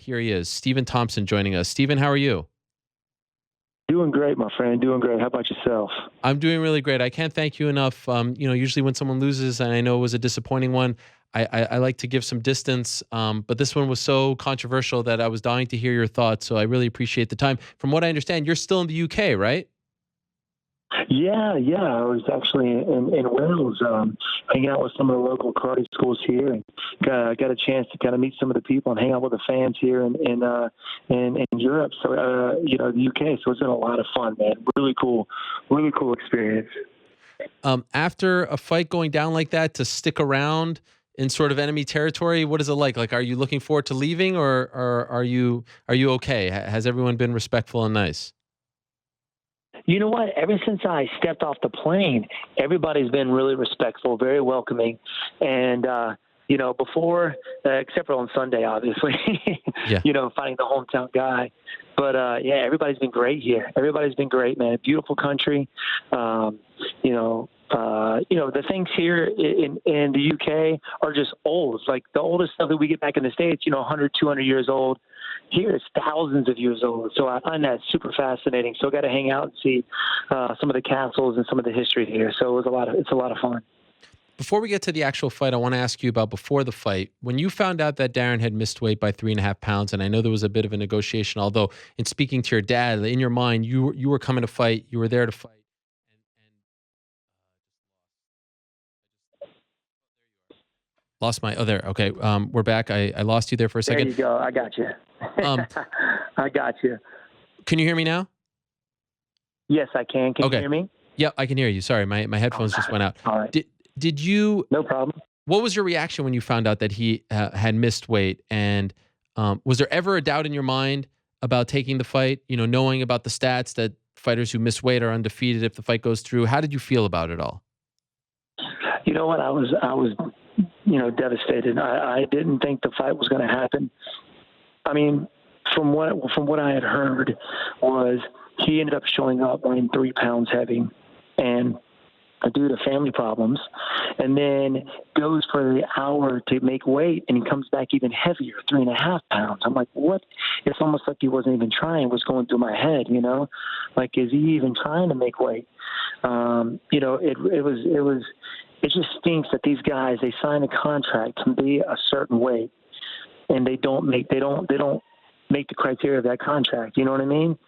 here he is, Stephen Thompson joining us. Stephen, how are you? Doing great, my friend. Doing great. How about yourself? I'm doing really great. I can't thank you enough. Usually when someone loses, and I know it was a disappointing one, I like to give some distance. But this one was so controversial that I was dying to hear your thoughts. So I really appreciate the time. From what I understand, you're still in the UK, right? Yeah. I was actually in Wales, hanging out with some of the local karate schools here, and got a chance to kind of meet some of the people and hang out with the fans here in Europe. So the UK. So it's been a lot of fun, man. Really cool experience. After a fight going down like that, to stick around in sort of enemy territory, what is it like? Like, are you looking forward to leaving, or are you okay? Has everyone been respectful and nice? You know what? Ever since I stepped off the plane, everybody's been really respectful, very welcoming. And, before, except for on Sunday, obviously, Yeah. fighting the hometown guy. But, everybody's been great here. Everybody's been great, man. Beautiful country. The things here in the UK are just old. Like the oldest stuff that we get back in the States, 100, 200 years old. Here it's thousands of years old. So I find that super fascinating. So I got to hang out and see some of the castles and some of the history here. So it's a lot of fun. Before we get to the actual fight, I want to ask you about before the fight. When you found out that Darren had missed weight by 3.5 pounds, and I know there was a bit of a negotiation, although in speaking to your dad, in your mind, you were coming to fight, you were there to fight. Lost my, there. Okay. We're back. I lost you there for a second. There you go. I got you. I got you. Can you hear me now? Yes, I can. Can you hear me? Yeah, I can hear you. Sorry. My headphones just went out. All right. Did you? No problem. What was your reaction when you found out that he had missed weight? And was there ever a doubt in your mind about taking the fight? Knowing about the stats that fighters who miss weight are undefeated if the fight goes through. How did you feel about it all? You know what? I was devastated. I didn't think the fight was going to happen. I mean, from what I had heard was he ended up showing up weighing 3 pounds heavy, and due to family problems, and then goes for the hour to make weight, and he comes back even heavier, 3.5 pounds. I'm like, what? It's almost like he wasn't even trying. What's going through my head, Like, is he even trying to make weight? It just stinks that these guys, they sign a contract to be a certain weight, and they don't make the criteria of that contract. You know what I mean?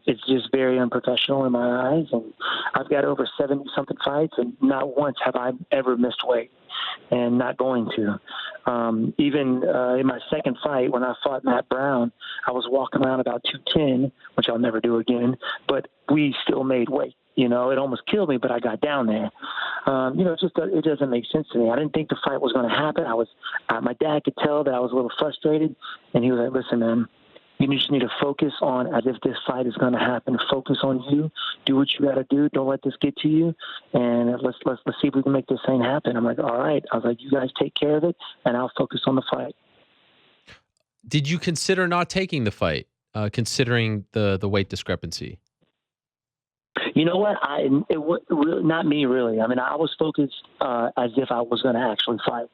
It's just very unprofessional in my eyes, and I've got over 70-something fights, and not once have I ever missed weight, and not going to. Even in my second fight, when I fought Matt Brown, I was walking around about 210, which I'll never do again, but we still made weight. It almost killed me, but I got down there. It doesn't make sense to me. I didn't think the fight was going to happen. My dad could tell that I was a little frustrated, and he was like, listen, man, you just need to focus on, as if this fight is going to happen. Focus on you. Do what you got to do. Don't let this get to you. And let's see if we can make this thing happen. I'm like, all right. I was like, you guys take care of it, and I'll focus on the fight. Did you consider not taking the fight, considering the weight discrepancy? You know what? Not me, really. I mean, I was focused as if I was going to actually fight.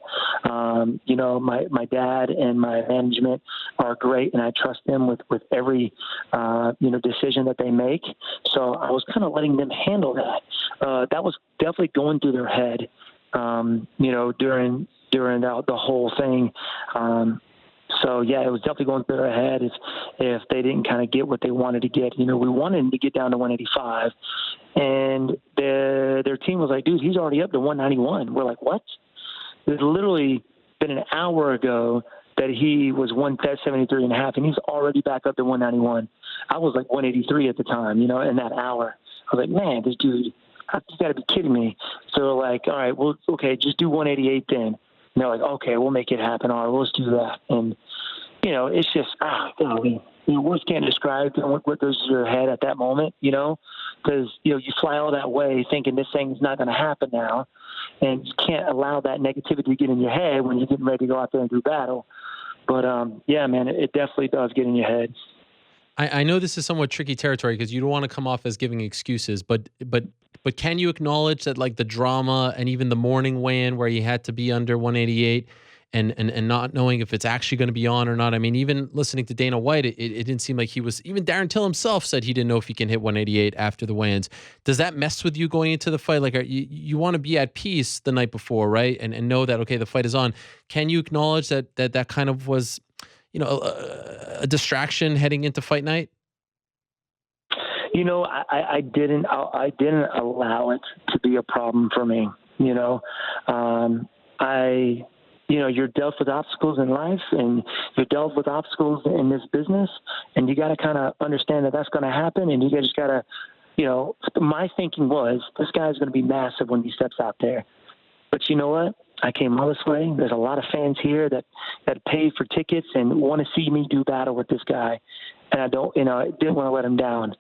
My dad and my management are great, and I trust them with every decision that they make. So I was kind of letting them handle that. That was definitely going through their head, during the whole thing. So, yeah, it was definitely going through their head if they didn't kind of get what they wanted to get. We wanted him to get down to 185, and their team was like, dude, he's already up to 191. We're like, what? It's literally been an hour ago that he was 173.5, and he's already back up to 191. I was like 183 at the time, in that hour. I was like, man, this dude, you got to be kidding me. So they're like, all right, well, okay, just do 188 then. And they're like, okay, we'll make it happen. All right, let's do that. And, it's just, words can't describe what goes through your head at that moment, because, you fly all that way thinking this thing's not going to happen now. And you can't allow that negativity to get in your head when you're getting ready to go out there and do battle. But, yeah, man, it definitely does get in your head. I know this is somewhat tricky territory because you don't want to come off as giving excuses, but can you acknowledge that, like, the drama and even the morning weigh-in where you had to be under 188, and not knowing if it's actually going to be on or not. I mean, even listening to Dana White, it didn't seem like he was. Even Darren Till himself said he didn't know if he can hit 188 after the weigh-ins. Does that mess with you going into the fight? Like, you want to be at peace the night before, right? And know that, okay, the fight is on. Can you acknowledge that kind of was, a distraction heading into fight night? I didn't allow it to be a problem for me. You're dealt with obstacles in life, and you're dealt with obstacles in this business, and you got to kind of understand that that's going to happen, and you just got to, my thinking was, this guy's going to be massive when he steps out there. But you know what? I came all this way. There's a lot of fans here that paid for tickets and want to see me do battle with this guy, and I didn't want to let him down.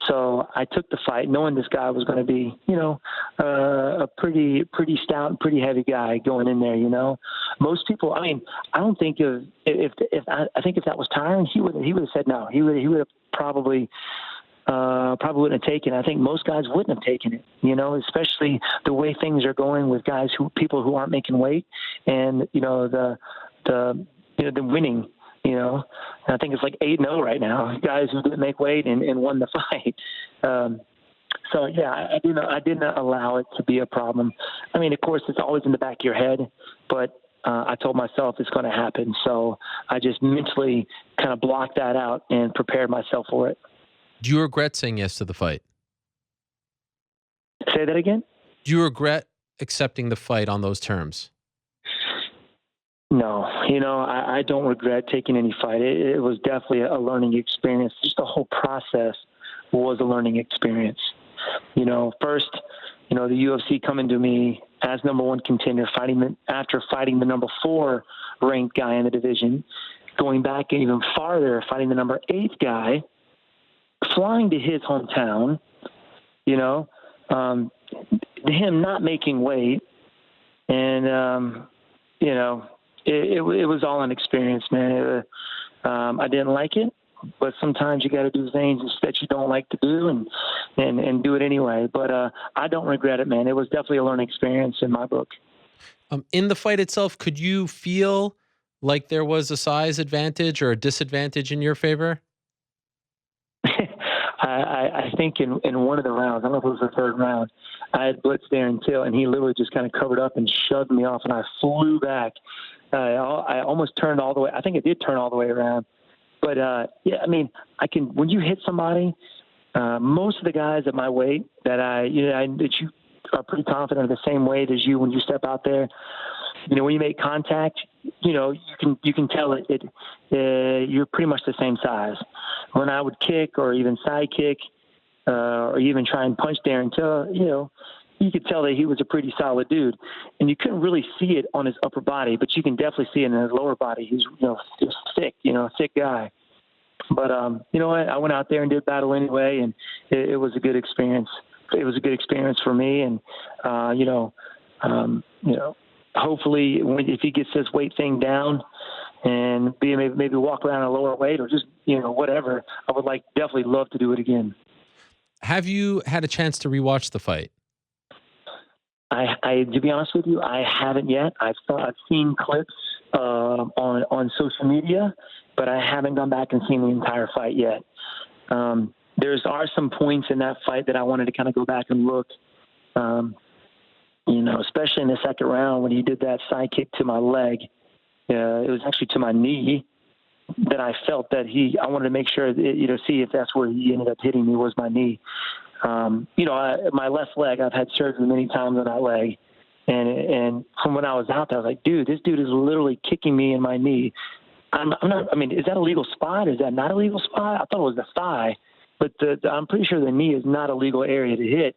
So I took the fight knowing this guy was going to be, a pretty stout and pretty heavy guy going in there. Most people. I mean, I don't think if that was tiring, he would have said no. He would have probably wouldn't have taken it. I think most guys wouldn't have taken it. Especially the way things are going with people who aren't making weight, and the winning. I think it's like 8-0 right now. Guys who didn't make weight and won the fight. So yeah, I didn't allow it to be a problem. I mean, of course, it's always in the back of your head, but I told myself it's going to happen. So I just mentally kind of blocked that out and prepared myself for it. Do you regret saying yes to the fight? Say that again? Do you regret accepting the fight on those terms? No, I don't regret taking any fight. It was definitely a learning experience. Just the whole process was a learning experience. First, the UFC coming to me as number one contender, after fighting the number 4 ranked guy in the division, going back even farther, fighting the number 8 guy, flying to his hometown, him not making weight, and it was all an experience, man. I didn't like it, but sometimes you got to do things that you don't like to do and do it anyway. But I don't regret it, man. It was definitely a learning experience in my book. In the fight itself, could you feel like there was a size advantage or a disadvantage in your favor? I think in one of the rounds, I don't know if it was the third round, I had blitzed Darren Till, and he literally just kind of covered up and shoved me off, and I flew back. I almost turned all the way. I think it did turn all the way around. But, yeah, I mean, when you hit somebody, most of the guys at my weight that you are pretty confident are the same weight as you when you step out there. When you make contact, you can tell you're pretty much the same size. When I would kick or even side kick, or even try and punch Darren Till, you could tell that he was a pretty solid dude, and you couldn't really see it on his upper body, but you can definitely see it in his lower body. He's, just thick, thick guy. But, you know what? I went out there and did battle anyway, and it was a good experience. It was a good experience for me. And, hopefully if he gets this weight thing down and maybe walk around a lower weight or just, whatever, I would definitely love to do it again. Have you had a chance to rewatch the fight? I to be honest with you, I haven't yet. I've seen clips on social media, but I haven't gone back and seen the entire fight yet. There are some points in that fight that I wanted to kind of go back and look. Especially in the second round when he did that side kick to my leg. It was actually to my knee that I felt that I wanted to make sure, see if that's where he ended up hitting me was my knee. My left leg, I've had surgery many times on that leg. And from when I was out there, I was like, dude, this dude is literally kicking me in my knee. Is that a legal spot? Is that not a legal spot? I thought it was the thigh, but I'm pretty sure the knee is not a legal area to hit.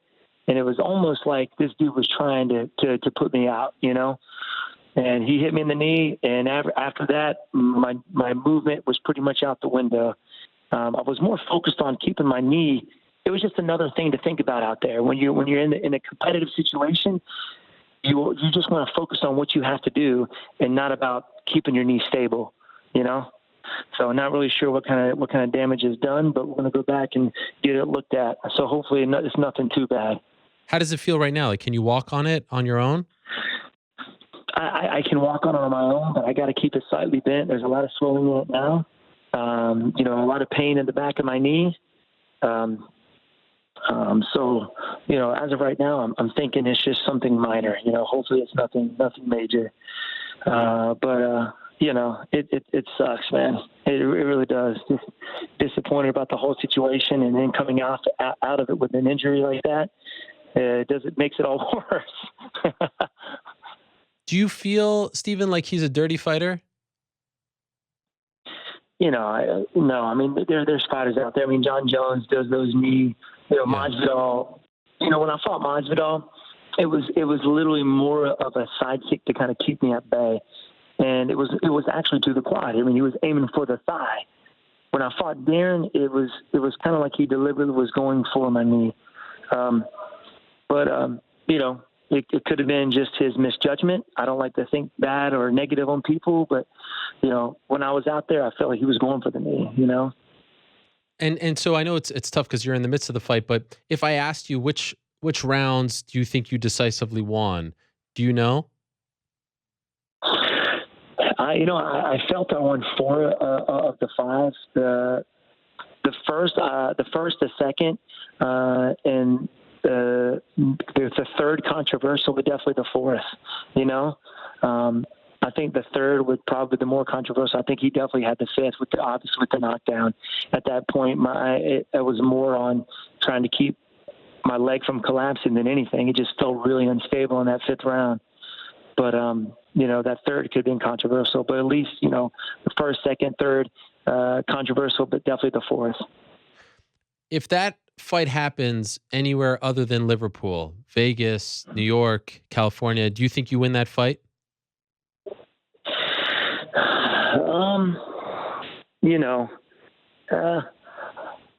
And it was almost like this dude was trying to put me out, and he hit me in the knee. And after that, my movement was pretty much out the window. I was more focused on keeping my knee. It was just another thing to think about out there. When you're in a competitive situation, you just want to focus on what you have to do and not about keeping your knee stable, So I'm not really sure what kind of damage is done, but we're going to go back and get it looked at. So hopefully it's nothing too bad. How does it feel right now? Like, can you walk on it on your own? I can walk on my own, but I got to keep it slightly bent. There's a lot of swelling in it now. A lot of pain in the back of my knee. So, as of right now, I'm thinking it's just something minor. Hopefully it's nothing major. But it sucks, man. It really does. Just disappointed about the whole situation, and then coming out of it with an injury like that, it makes it all worse. Do you feel, Stephen, like he's a dirty fighter? No. I mean, there's fighters out there. I mean, John Jones does those knee. Masvidal. When I fought Masvidal, it was literally more of a sidekick to kind of keep me at bay, and it was actually to the quad. I mean, he was aiming for the thigh. When I fought Darren, it was kind of like he deliberately was going for my knee. It could have been just his misjudgment. I don't like to think bad or negative on people, but when I was out there, I felt like he was going for the knee. And so I know it's tough because you're in the midst of the fight, but if I asked you which rounds do you think you decisively won, do you know? I felt I won 4 of the 5. The first, the second, and the third controversial, but definitely the fourth. I think the third was probably the more controversial. I think he definitely had the fifth with the knockdown. At that point, it was more on trying to keep my leg from collapsing than anything. It just felt really unstable in that 5th round. But that third could have been controversial. But at least the first, second, third, controversial, but definitely the fourth. If that fight happens anywhere other than Liverpool, Vegas, New York, California, do you think you win that fight?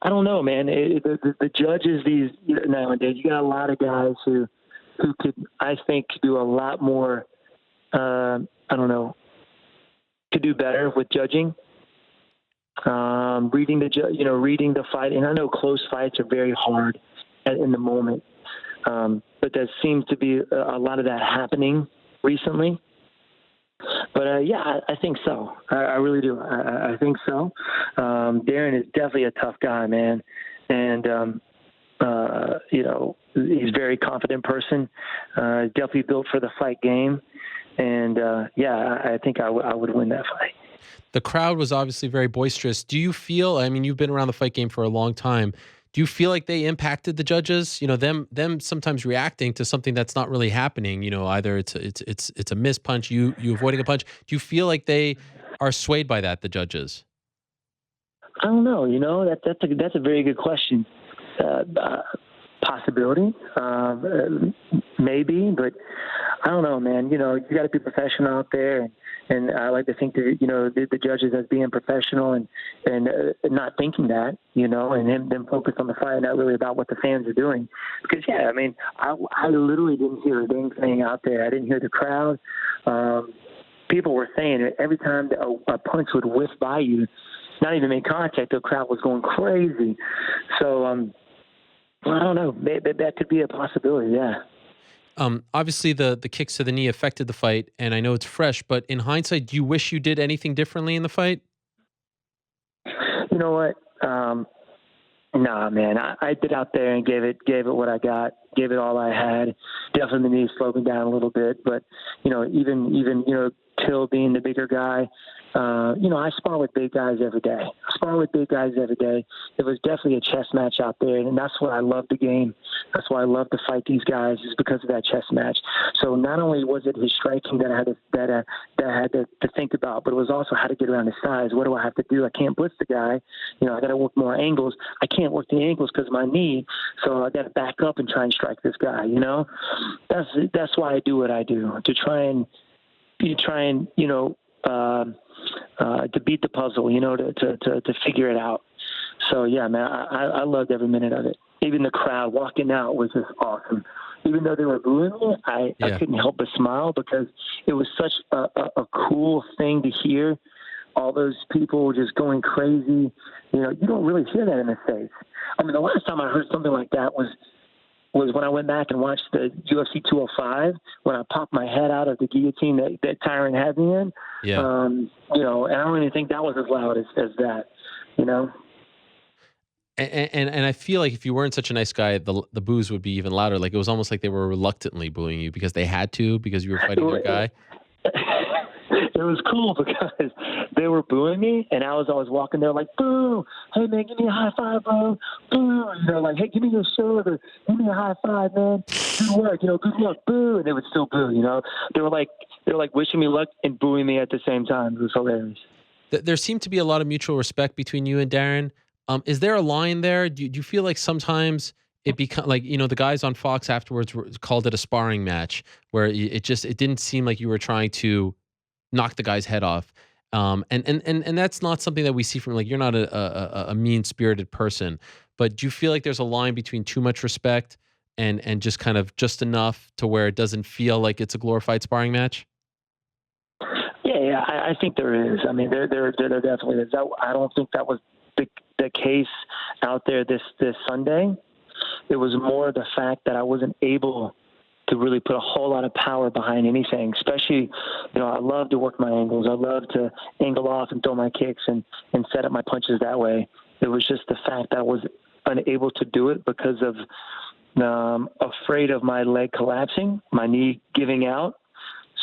I don't know, man. The judges nowadays, you got a lot of guys who could, I think, do a lot more. Could do better with judging. Reading the fight, and I know close fights are very hard in the moment, but there seems to be a lot of that happening recently. But I think so. I really do. I think so. Darren is definitely a tough guy, man, and he's a very confident person. Definitely built for the fight game, and I think I would win that fight. The crowd was obviously very boisterous. Do you feel, I mean, you've been around the fight game for a long time. Do you feel like they impacted the judges? Them sometimes reacting to something that's not really happening. Either it's a missed punch, you avoiding a punch. Do you feel like they are swayed by that, the judges? I don't know. That's a very good question. Possibility, maybe, but I don't know, man. You got to be professional out there, and I like to think that the judges as being professional and not thinking that, and them focus on the fight, not really about what the fans are doing. Because I literally didn't hear a dang thing out there. I didn't hear the crowd. People were saying it every time a punch would whiff by you, not even make contact. The crowd was going crazy. So I don't know. That could be a possibility. Yeah. Obviously, the kicks to the knee affected the fight, and I know it's fresh. But in hindsight, do you wish you did anything differently in the fight? You know what? Nah, man. I did out there and gave it what I got, gave it all I had. Definitely the knee slowed me down a little bit, but even Till being the bigger guy. I spar with big guys every day. It was definitely a chess match out there, and that's why I love the game. That's why I love to fight these guys, is because of that chess match. So not only was it his striking that I had to think about, but it was also how to get around his size. What do I have to do? I can't blitz the guy. I got to work more angles. I can't work the angles because of my knee, so I got to back up and try and strike this guy. That's why I do what I do, to try and to beat the puzzle, to figure it out. So yeah, man, I loved every minute of it. Even the crowd walking out was just awesome. Even though they were booing me, I couldn't help but smile, because it was such a cool thing to hear. All those people just going crazy. You don't really hear that in the States. I mean, the last time I heard something like that was was when I went back and watched the UFC 205 when I popped my head out of the guillotine that Tyron had me in. Yeah. You know, and I don't even think that was as loud as that, you know. And I feel like if you weren't such a nice guy, the boos would be even louder. Like it was almost like they were reluctantly booing you because they had to, because you were fighting their guy. It was cool because they were booing me, and I was always walking there like, boo, hey, man, give me a high five, bro, boo, you know, like, hey, give me your shoulder, give me a high five, man, good work, you know, good luck, boo, and they would still boo, you know. They were like wishing me luck and booing me at the same time. It was hilarious. There seemed to be a lot of mutual respect between you and Darren. Is there a line there? Do you feel like sometimes it become like, you know, the guys on Fox afterwards called it a sparring match where it didn't seem like you were trying to knock the guy's head off. And that's not something that we see from, like, you're not a mean-spirited person, but do you feel like there's a line between too much respect and just kind of just enough to where it doesn't feel like it's a glorified sparring match? Yeah, I think there is. I mean, there definitely is. I don't think that was the case out there this Sunday. It was more the fact that I wasn't able to really put a whole lot of power behind anything, especially, you know, I love to work my angles. I love to angle off and throw my kicks and set up my punches that way. It was just the fact that I was unable to do it because of afraid of my leg collapsing, my knee giving out.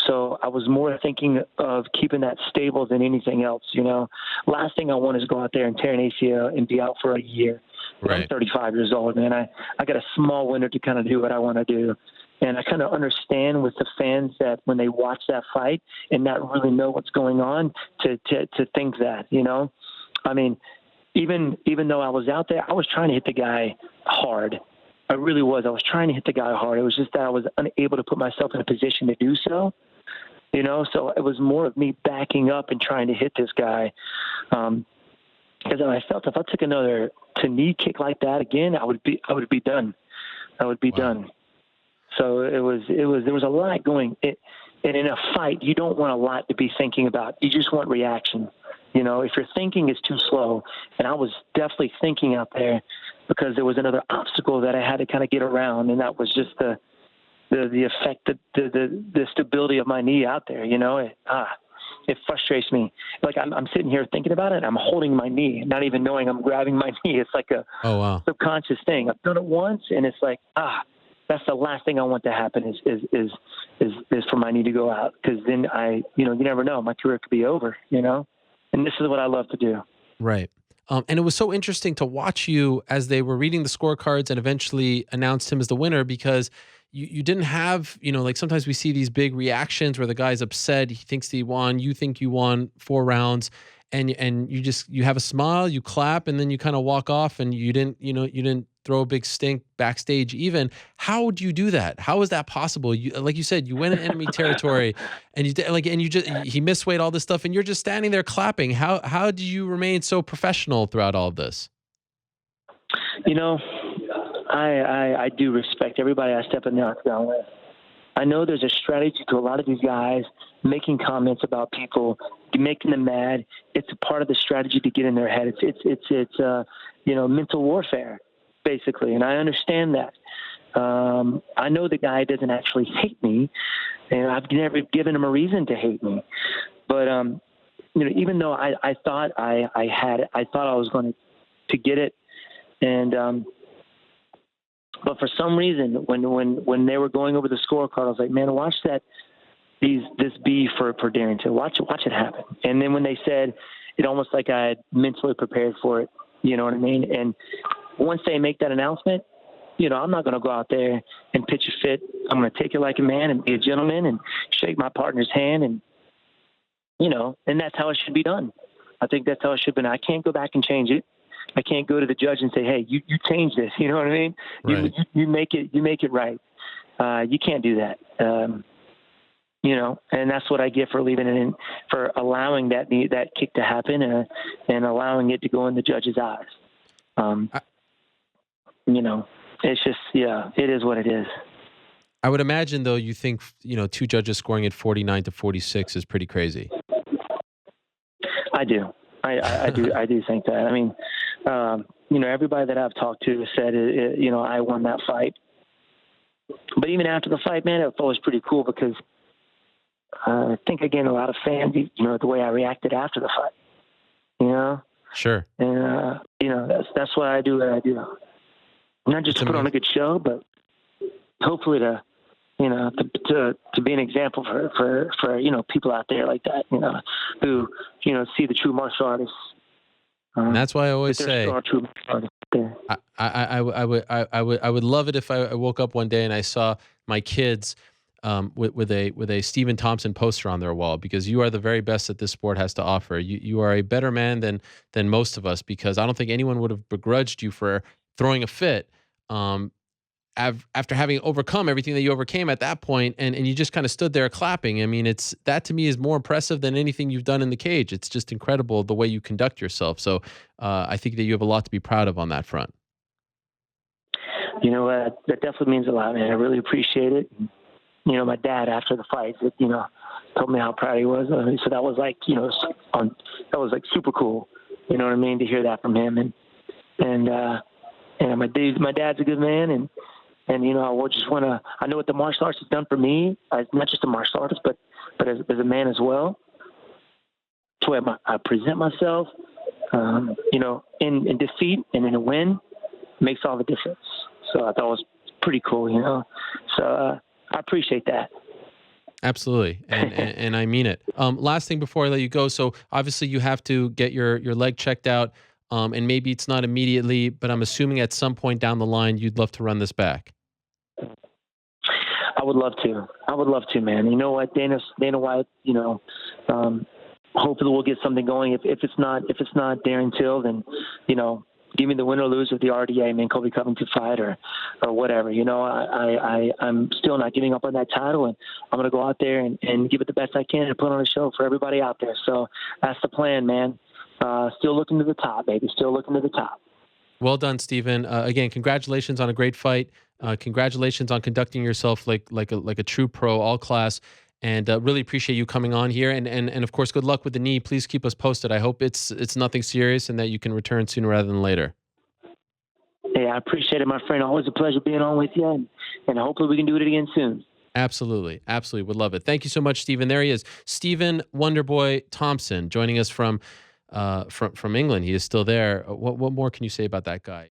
So I was more thinking of keeping that stable than anything else, you know. Last thing I want is to go out there and tear an ACL and be out for a year. Right. I'm 35 years old, man. I got a small window to kind of do what I want to do. And I kind of understand with the fans that when they watch that fight and not really know what's going on to think that, you know. I mean, even though I was out there, I was trying to hit the guy hard. I really was. I was trying to hit the guy hard. It was just that I was unable to put myself in a position to do so. You know, so it was more of me backing up and trying to hit this guy. Because I felt if I took another knee kick like that again, I would be done. I would be done. So there was a lot going. And in a fight, you don't want a lot to be thinking about. You just want reaction. You know, if your thinking is too slow, and I was definitely thinking out there because there was another obstacle that I had to kind of get around, and that was just the effect, the stability of my knee out there. You know, it frustrates me. Like I'm sitting here thinking about it, and I'm holding my knee, not even knowing I'm grabbing my knee. It's like a subconscious thing. I've done it once, and it's like that's the last thing I want to happen is for my knee to go out, because then you never know, my career could be over. You know. And this is what I love to do. Right. And it was so interesting to watch you as they were reading the scorecards and eventually announced him as the winner, because you didn't have, you know, like sometimes we see these big reactions where the guy's upset, he thinks he won, you think you won 4 rounds, and you have a smile, you clap, and then you kind of walk off, and you didn't throw a big stink backstage even. How do you do that? How is that possible? Like you said, you went in enemy territory, and he misweighed all this stuff, and you're just standing there clapping. How do you remain so professional throughout all of this? You know, I do respect everybody I step in the octagon with. I know there's a strategy to a lot of these guys making comments about people, making them mad. It's a part of the strategy to get in their head. It's mental warfare, basically, and I understand that. I know the guy doesn't actually hate me, and I've never given him a reason to hate me. But even though I thought I thought I was going to get it, and but for some reason, when they were going over the scorecard, I was like, man, watch this be for Darren Till. Watch it happen. And then when they said it, almost like I had mentally prepared for it. You know what I mean? And once they make that announcement, you know, I'm not going to go out there and pitch a fit. I'm going to take it like a man and be a gentleman and shake my partner's hand, and and that's how it should be done. I think that's how it should be done. I can't go back and change it. I can't go to the judge and say, hey, you change this. You know what I mean? Right. You make it right. You can't do that. And that's what I get for leaving it in, for allowing that kick to happen and allowing it to go in the judge's eyes. It's just, it is what it is. I would imagine, though, you think, 2 judges scoring at 49-46 is pretty crazy. I do. I do think that. I mean, everybody that I've talked to said, I won that fight. But even after the fight, man, it was always pretty cool because I think I gained a lot of fans, the way I reacted after the fight, Sure. And, that's why I do what I do. Not just to put on a good show, but hopefully to be an example for people out there like that, who, see the true martial artists. And that's why I always say, I would love it if I woke up one day and I saw my kids with a Stephen Thompson poster on their wall, because you are the very best that this sport has to offer. You are a better man than most of us, because I don't think anyone would have begrudged you for throwing a fit after having overcome everything that you overcame at that point, and you just kind of stood there clapping. I mean, that to me is more impressive than anything you've done in the cage. It's just incredible the way you conduct yourself. So I think that you have a lot to be proud of on that front. That definitely means a lot, man. I really appreciate it. My dad, after the fight, told me how proud he was. He said that was like, that was like super cool. You know what I mean? To hear that from him. And my dad's a good man. And I just want to, I know what the martial arts has done for me, not just a martial artist, but as a man as well. It's the way I present myself, in defeat and in a win makes all the difference. So I thought it was pretty cool, So I appreciate that. Absolutely. And I mean it. Last thing before I let you go. So obviously you have to get your leg checked out. And maybe it's not immediately, but I'm assuming at some point down the line, you'd love to run this back. I would love to, man. You know what, Dana White, hopefully we'll get something going. If it's not Darren Till, then, give me the win or lose of the RDA, man, Colby Covington fight or whatever. I'm still not giving up on that title, and I'm going to go out there and give it the best I can and put on a show for everybody out there. So that's the plan, man. Still looking to the top, baby. Still looking to the top. Well done, Stephen. Again, congratulations on a great fight. Congratulations on conducting yourself like a true pro, all class. And really appreciate you coming on here. And of course, good luck with the knee. Please keep us posted. I hope it's nothing serious and that you can return sooner rather than later. Hey, I appreciate it, my friend. Always a pleasure being on with you. And hopefully we can do it again soon. Absolutely. Absolutely. Would love it. Thank you so much, Stephen. There he is. Stephen Wonderboy Thompson joining us from England. He is still there. What more can you say about that guy?